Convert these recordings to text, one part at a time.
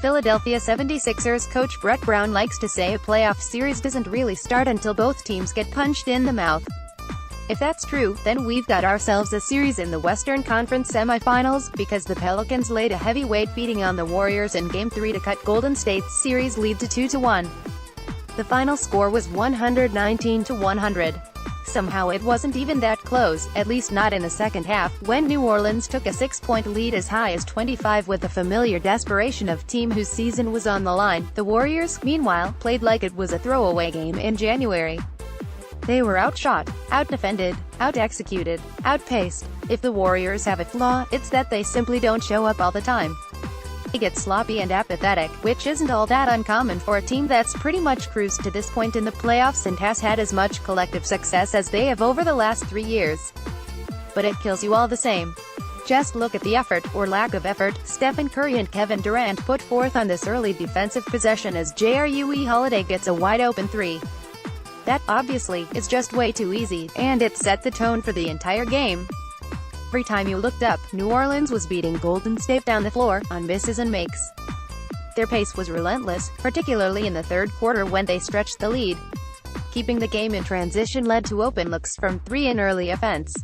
Philadelphia 76ers coach Brett Brown likes to say a playoff series doesn't really start until both teams get punched in the mouth. If that's true, then we've got ourselves a series in the Western Conference semifinals, because the Pelicans laid a heavyweight beating on the Warriors in Game 3 to cut Golden State's series lead to 2-1. The final score was 119-100. Somehow it wasn't even that close, at least not in the second half, when New Orleans took a 6-point lead as high as 25 with the familiar desperation of team whose season was on the line. The Warriors, meanwhile, played like it was a throwaway game in January. They were outshot, outdefended, out-executed, outpaced. If the Warriors have a flaw, it's that they simply don't show up all the time. They get sloppy and apathetic, which isn't all that uncommon for a team that's pretty much cruised to this point in the playoffs and has had as much collective success as they have over the last 3 years. But it kills you all the same. Just look at the effort, or lack of effort, Stephen Curry and Kevin Durant put forth on this early defensive possession as Jrue Holiday gets a wide-open three. That, obviously, is just way too easy, and it set the tone for the entire game. Every time you looked up, New Orleans was beating Golden State down the floor, on misses and makes. Their pace was relentless, particularly in the third quarter when they stretched the lead. Keeping the game in transition led to open looks from three in early offense.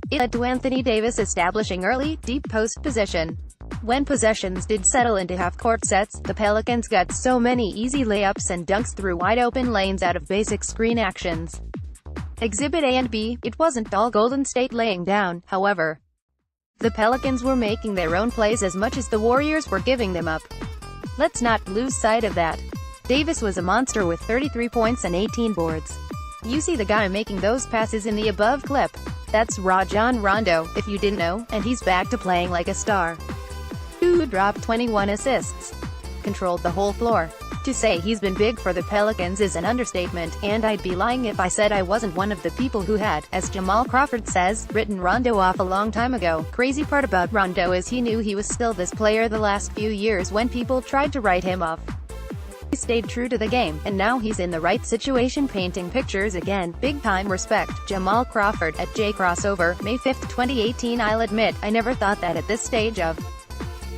It led to Anthony Davis establishing early, deep post position. When possessions did settle into half-court sets, the Pelicans got so many easy layups and dunks through wide-open lanes out of basic screen actions. Exhibit A and B, it wasn't all Golden State laying down, however. The Pelicans were making their own plays as much as the Warriors were giving them up. Let's not lose sight of that. Davis was a monster with 33 points and 18 boards. You see the guy making those passes in the above clip. That's Rajon Rondo, if you didn't know, and he's back to playing like a star. Who dropped 21 assists. Controlled the whole floor. To say he's been big for the Pelicans is an understatement, and I'd be lying if I said I wasn't one of the people who had, as Jamal Crawford says, written Rondo off a long time ago. Crazy part about Rondo is he knew he was still this player the last few years when people tried to write him off. He stayed true to the game, and now he's in the right situation painting pictures again. Big time respect, Jamal Crawford, at JCrossover, May 5, 2018. I'll admit, I never thought that at this stage of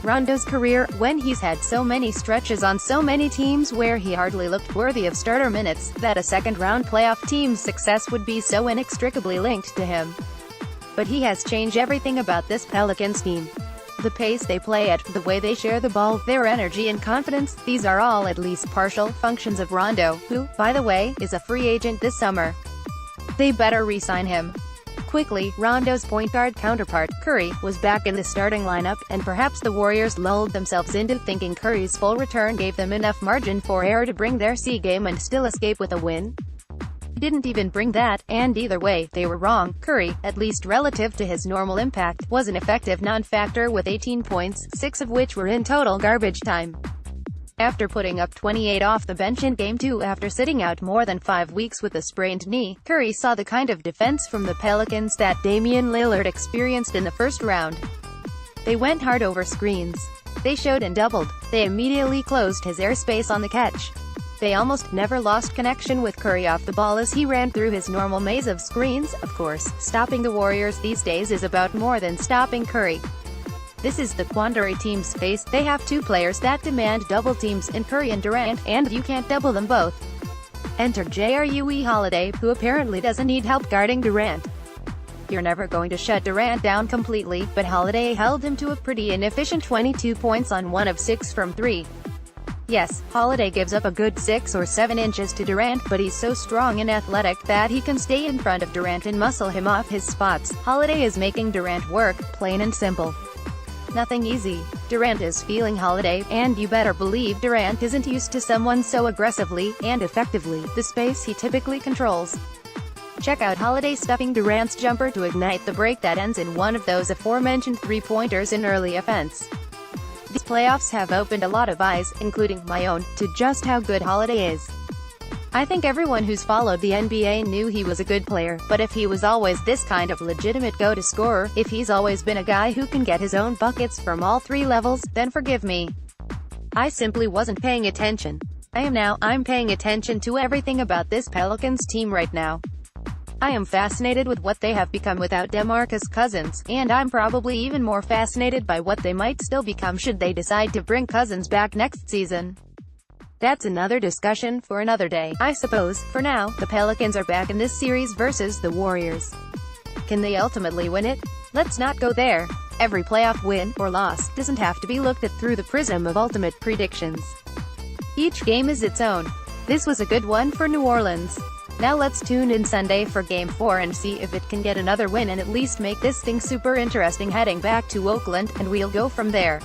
Rondo's career, when he's had so many stretches on so many teams where he hardly looked worthy of starter minutes, that a second-round playoff team's success would be so inextricably linked to him. But he has changed everything about this Pelicans team. The pace they play at, the way they share the ball, their energy and confidence, these are all at least partial functions of Rondo, who, by the way, is a free agent this summer. They better re-sign him quickly. Rondo's point guard counterpart, Curry, was back in the starting lineup, and perhaps the Warriors lulled themselves into thinking Curry's full return gave them enough margin for error to bring their C game and still escape with a win. He didn't even bring that, and either way, they were wrong. Curry, at least relative to his normal impact, was an effective non-factor with 18 points, 6 of which were in total garbage time. After putting up 28 off the bench in Game 2 after sitting out more than 5 weeks with a sprained knee, Curry saw the kind of defense from the Pelicans that Damian Lillard experienced in the first round. They went hard over screens. They showed and doubled. They immediately closed his airspace on the catch. They almost never lost connection with Curry off the ball as he ran through his normal maze of screens. Of course, stopping the Warriors these days is about more than stopping Curry. This is the quandary teams face. They have two players that demand double teams in Curry and Durant, and you can't double them both. Enter Jrue Holiday, who apparently doesn't need help guarding Durant. You're never going to shut Durant down completely, but Holiday held him to a pretty inefficient 22 points on 1 of 6 from 3. Yes, Holiday gives up a good 6 or 7 inches to Durant, but he's so strong and athletic that he can stay in front of Durant and muscle him off his spots. Holiday is making Durant work, plain and simple. Nothing easy. Durant is feeling Holiday, and you better believe Durant isn't used to someone so aggressively, and effectively, the space he typically controls. Check out Holiday stuffing Durant's jumper to ignite the break that ends in one of those aforementioned three-pointers in early offense. These playoffs have opened a lot of eyes, including my own, to just how good Holiday is. I think everyone who's followed the NBA knew he was a good player, but if he was always this kind of legitimate go-to scorer, if he's always been a guy who can get his own buckets from all 3 levels, then forgive me. I simply wasn't paying attention. I am now. I'm paying attention to everything about this Pelicans team right now. I am fascinated with what they have become without DeMarcus Cousins, and I'm probably even more fascinated by what they might still become should they decide to bring Cousins back next season. That's another discussion for another day, I suppose. For now, the Pelicans are back in this series versus the Warriors. Can they ultimately win it? Let's not go there. Every playoff win, or loss, doesn't have to be looked at through the prism of ultimate predictions. Each game is its own. This was a good one for New Orleans. Now let's tune in Sunday for Game 4 and see if it can get another win and at least make this thing super interesting heading back to Oakland, and we'll go from there.